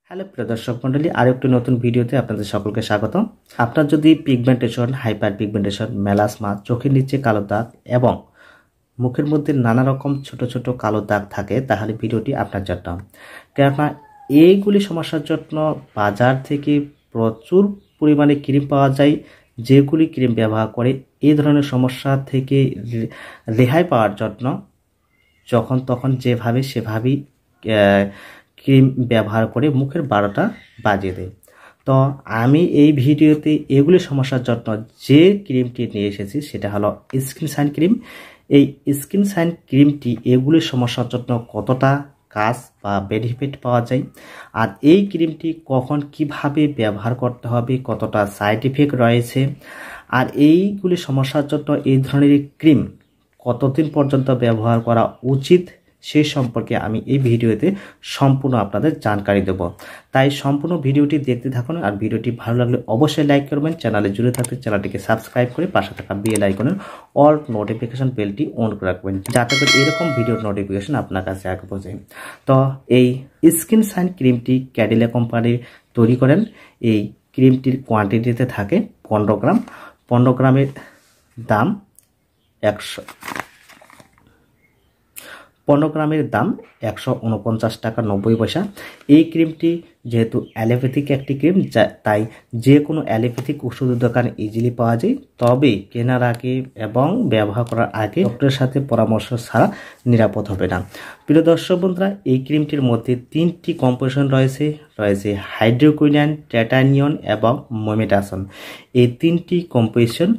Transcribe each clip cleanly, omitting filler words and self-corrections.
Hello প্রিয় দর্শক মণ্ডলী, আরেকটি নতুন ভিডিওতে আপনাদের সকলকে স্বাগত। আপনার যদি পিগমেন্টেশন, হাইপার পিগমেন্টেশন, মেলাসমা, চোখের নিচে কালো দাগ এবং মুখের মধ্যে নানা রকম ছোট ছোট কালো দাগ থাকে, তাহলে ভিডিওটি আপনার জন্য। কেননা এইগুলি সমস্যার জন্য বাজার থেকে প্রচুর পরিমাণে ক্রিম পাওয়া যায়, যেগুলি ক্রিম ব্যবহার করে এই ধরনের সমস্যা থেকে রেহাই পাওয়ার জন্য যখন তখন যেভাবে সেভাবেই ক্রিম ব্যবহার করে মুখের 12টা বাজিয়ে দেয়। তো আমি এই ভিডিওতে এগুলি সমস্যার জন্য যে ক্রিমটি নিয়ে এসেছি সেটা হলো স্কিনশাইন ক্রিম। এই স্কিনশাইন ক্রিমটি এগুলি সমস্যার জন্য কতটা কাজ বা বেনিফিট পাওয়া যায়, আর এই ক্রিমটি কখন কিভাবে ব্যবহার করতে হবে, কতটা সাইড ইফেক্ট রয়েছে, আর এইগুলি সমস্যার জন্য এই ধরনের ক্রিম কতদিন পর্যন্ত ব্যবহার করা উচিত সেই সম্পর্কে আমি এই ভিডিওতে সম্পূর্ণ আপনাদের জানকারি দেব। তাই সম্পূর্ণ ভিডিওটি দেখতে থাকুন, আর ভিডিওটি ভালো লাগলে অবশ্যই লাইক করবেন। চ্যানেলে জুড়ে থাকতে চ্যানেলটিকে সাবস্ক্রাইব করে পাশে থাকা বেল আইকনের অল নোটিফিকেশন বেলটি অন করে রাখবেন, যাতে করে এরকম ভিডিওর নোটিফিকেশন আপনার কাছে আগে পৌঁছে। তো এই স্কিনশাইন ক্রিমটি ক্যাডিলা কোম্পানি তৈরি করেন। এই ক্রিমটির কোয়ান্টিটিতে থাকে 15 গ্রাম। 15 গ্রামের দাম 15 গ্রামের দাম 149 টাকা 90 পয়সা। এই ক্রিমটি যেহেতু অ্যালোপ্যাথিক একটি ক্রিম, তাই যে কোনো অ্যালোপ্যাথিক ওষুধের দোকানে ইজিলি পাওয়া যায়। তবে কেনার আগে এবং ব্যবহার করার আগে ডক্টরের সাথে পরামর্শ ছাড়া নিরাপদ হবে না। প্রিয় দর্শক বন্ধুরা, এই ক্রিমটির মধ্যে 3টি কম্পোজিশন রয়েছে হাইড্রোকুইনান, টাইটানিয়ন এবং মোমেটাসন। এই 3টি কম্পোজিশন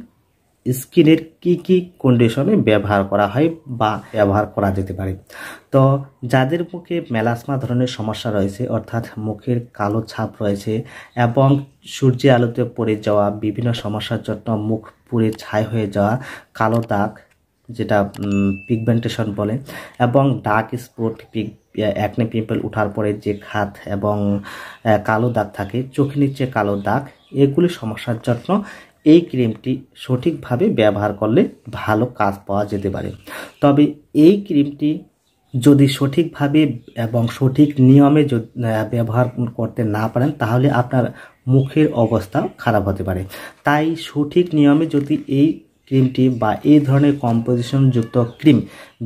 স্কিনের কি কন্ডিশনে ব্যবহার করা হয় বা ব্যবহার করা যেতে পারে। তো যাদের মুখে মেলাসমা ধরনের সমস্যা রয়েছে, অর্থাৎ মুখের কালো ছাপ রয়েছে এবং সূর্যের আলোতে পড়ে যাওয়া বিভিন্ন সমস্যার জন্য মুখ পুড়ে ছাই হয়ে যাওয়া, কালো দাগ যেটা পিগমেন্টেশন বলে, এবং ডার্ক স্পট, অ্যাকনে পিম্পল ওঠার পরে যে খাত এবং কালো দাগ থাকে, চোখের নিচে কালো দাগ, এগুলি সমস্যার জন্য এই ক্রিমটি সঠিকভাবে ব্যবহার করলে ভালো কাজ পাওয়া যেতে পারে। তবে এই ক্রিমটি যদি সঠিকভাবে এবং সঠিক নিয়মে ব্যবহার করতে না পারেন, তাহলে আপনার মুখের অবস্থা খারাপ হতে পারে। তাই সঠিক নিয়মে যদি এই ক্রিমটি বা এই ধরনের কম্পোজিশনযুক্ত ক্রিম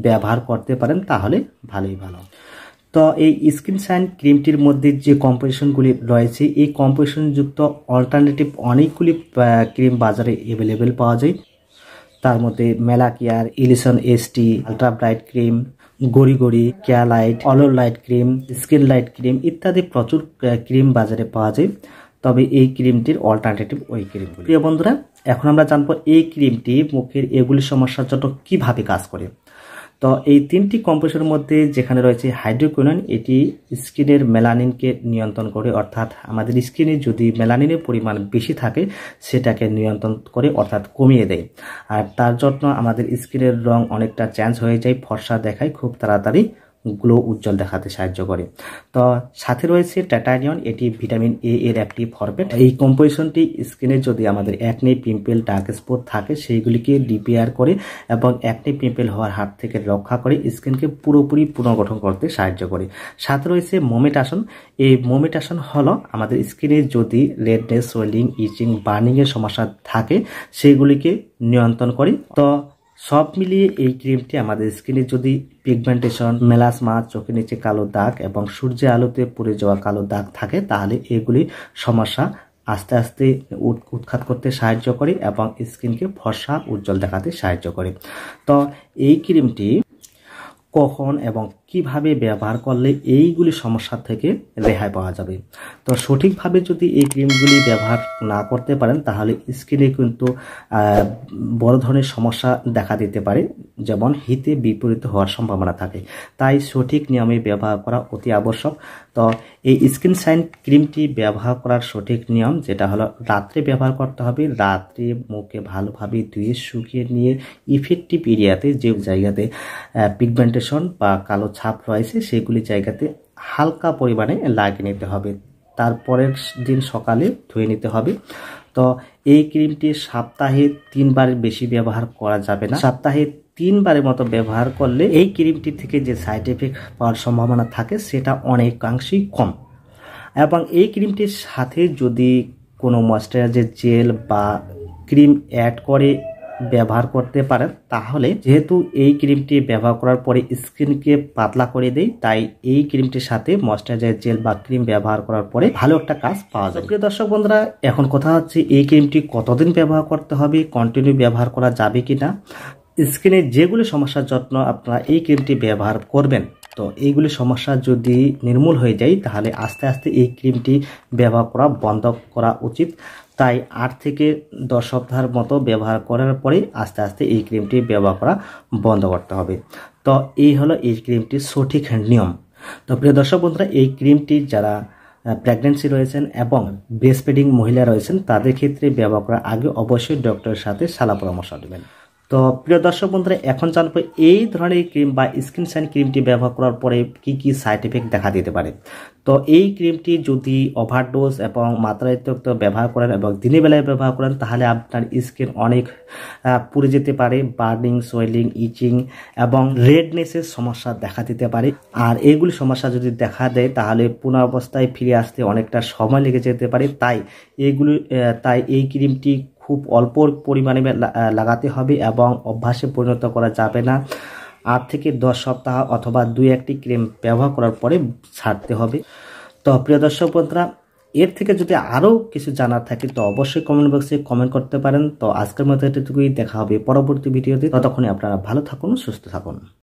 ব্যবহার করতে পারেন, তাহলে ভালোই ভালো। তো এই স্কিনশাইন ক্রিমটির মধ্যে যে কম্পোজিশনগুলি রয়েছে, এই কম্পোজিশনযুক্ত অল্টারনেটিভ অনেকগুলি ক্রিম বাজারে অ্যাভেলেবেল পাওয়া যায়। তার মধ্যে মেলাকিয়ার, ইলিশন এসটি, আলট্রা ব্রাইট ক্রিম, গড়ি কেয়া লাইট, অলোর light cream, skin light cream ইত্যাদি প্রচুর ক্রিম বাজারে পাওয়া যায়। তবে এই ক্রিমটির অল্টারনেটিভ ওই ক্রিমগুলি। প্রিয় বন্ধুরা, এখন আমরা জানবো এই ক্রিমটি মুখের এগুলি সমস্যার জন্য কিভাবে কাজ করে। তো এই 3টি কম্পোজিশনের মধ্যে যেখানে রয়েছে হাইড্রোকুইনন, এটি স্কিনের মেলানিনকে নিয়ন্ত্রণ করে, অর্থাৎ আমাদের স্কিনে যদি মেলানিনের পরিমাণ বেশি থাকে সেটাকে নিয়ন্ত্রণ করে, অর্থাৎ কমিয়ে দেয়। আর তার জন্য আমাদের স্কিনের রং অনেকটা চেঞ্জ হয়ে যায়, ফর্সা দেখায়, খুব তাড়াতাড়ি গ্লো উজ্জ্বল দেখাতে সাহায্য করে। তো সাথে রয়েছে টাইটানিয়ন, এটি ভিটামিন এ এর একটি ফরম্যাট। এই কম্পোজিশনটি স্কিনে যদি আমাদের অ্যাকনে পিম্পল, ডার্ক স্পট থাকে সেইগুলিকে রিপেয়ার করে এবং অ্যাকনে পিম্পল হওয়ার হাত থেকে রক্ষা করে, স্কিনকে পুরোপুরি পুনর্গঠন করতে সাহায্য করে। সাথে রয়েছে মোমেটাসন। এই মোমেটাসন হলো আমাদের স্কিনে যদি রেডনেস, সোয়েলিং, ইচিং, বার্নিং এর সমস্যা থাকে সেগুলিকে নিয়ন্ত্রণ করে। তো সব মিলিয়ে এই ক্রিমটি আমাদের স্কিনে যদি পিগমেন্টেশন, মেলাসমা, চোখের নিচে কালো দাগ এবং সূর্যের আলোতে পড়ে যাওয়া কালো দাগ থাকে, তাহলে এগুলি সমস্যা আস্তে আস্তে উৎখাত করতে সাহায্য করে এবং স্কিনকে ফর্সা উজ্জ্বল দেখাতে সাহায্য করে। তো এই ক্রিমটি কখন এবং কিভাবে ব্যবহার করলে এইগুলি সমস্যা থেকে রেহাই পাওয়া যাবে। তো সঠিকভাবে যদি এই ক্রিমগুলি ব্যবহার না করতে পারেন, তাহলে স্কিনে কিন্তু বড় ধরনের সমস্যা দেখা দিতে পারে, যেমন হিতে বিপরীত হওয়ার সম্ভাবনা থাকে। তাই সঠিক নিয়মে ব্যবহার করা অতি আবশ্যক। তো এই স্কিনশাইন ক্রিমটি ব্যবহার করার সঠিক নিয়ম যেটা হলো, রাত্রে ব্যবহার করতে হবে। রাত্রে মুখে ভালোভাবে ধুয়ে শুকিয়ে নিয়ে ইফেক্টিভ এরিয়াতে, যে জায়গাতে পিগমেন্টেশন বা কালো ছাপ রয়েছে সেগুলি জায়গাতে হালকা পরিমাণে লাগিয়ে নিতে হবে। তারপরের দিন সকালে ধুয়ে নিতে হবে। তো এই ক্রিমটি সপ্তাহে 3 বারের বেশি ব্যবহার করা যাবে না। সপ্তাহে 3 বারের মতো ব্যবহার করলে এই ক্রিমটি থেকে যে সাইড এফেক্ট পাওয়ার সম্ভাবনা থাকে সেটা অনেকাংশেই কম। এবং এই ক্রিমটির সাথে যদি কোনো ময়েশ্চারাইজার জেল বা ক্রিম অ্যাড করে ব্যবহার করতে পারেন, তাহলে যেহেতু এই ক্রিমটি ব্যবহার করার পরে স্কিনকে পাতলা করে দেয়, তাই এই ক্রিমটির সাথে ময়েশ্চারাইজার জেল বা ক্রিম ব্যবহার করার পরে ভালো একটা কাজ পাওয়া যায়। প্রিয় দর্শক বন্ধুরা, এখন কথা হচ্ছে এই ক্রিমটি কতদিন ব্যবহার করতে হবে, কন্টিনিউ ব্যবহার করা যাবে কিনা, স্কিনের যেগুলি সমস্যার জন্য আপনারা এই ক্রিমটি ব্যবহার করবেন, তো এইগুলি সমস্যা যদি নির্মূল হয়ে যায় তাহলে আস্তে আস্তে এই ক্রিমটি ব্যবহার করা বন্ধ করা উচিত। তাই 8 থেকে 10 সপ্তাহের মতো ব্যবহার করার পরে আস্তে আস্তে এই ক্রিমটি ব্যবহার করা বন্ধ করতে হবে। তো এই হলো এই ক্রিমটির সঠিক নিয়ম। তো প্রিয় দর্শক বন্ধুরা, এই ক্রিমটি যারা প্রেগন্যান্সি রয়েছেন এবং ব্রেস্ট ফিডিং মহিলা রয়েছেন তাদের ক্ষেত্রে ব্যবহার করার আগে অবশ্যই ডক্টরের সাথে সালা পরামর্শ নেবেন। তো প্রিয় দর্শক বন্ধুরা, এখন জানবো এই ধরনের ক্রিম বা স্কিনশাইন ক্রিমটি ব্যবহার করার পরে কি কি সাইড এফেক্ট দেখা দিতে পারে। তো এই ক্রিমটি যদি ওভারডোজ এবং মাত্রাতিরিক্ত ব্যবহার করেন এবং দিনের বেলায় ব্যবহার করেন তাহলে আপনার স্কিন অনেক পুড়ে যেতে পারে, বার্নিং, সোয়েলিং, ইচিং এবং রেডনেসের সমস্যা দেখা দিতে পারে। আর এইগুলি সমস্যা যদি দেখা দেয় তাহলে পুনরাবস্থায় ফিরে আসতে অনেকটা সময় লেগে যেতে পারে। তাই এই ক্রিমটি খুব অল্প পরিমাণে লাগাতে হবে এবং অভ্যাসে পরিণত করা যাবে না। 8 থেকে 10 সপ্তাহ অথবা 2-1টি ক্রিম ব্যবহার করার পরে ছাড়তে হবে। তো প্রিয় দর্শক বন্ধুরা, এর থেকে যদি আরও কিছু জানার থাকে তো অবশ্যই কমেন্ট বক্সে কমেন্ট করতে পারেন। তো আজকের মতো এটুকুই, দেখা হবে পরবর্তী ভিডিওতে। ততক্ষণে আপনারা ভালো থাকুন, সুস্থ থাকুন।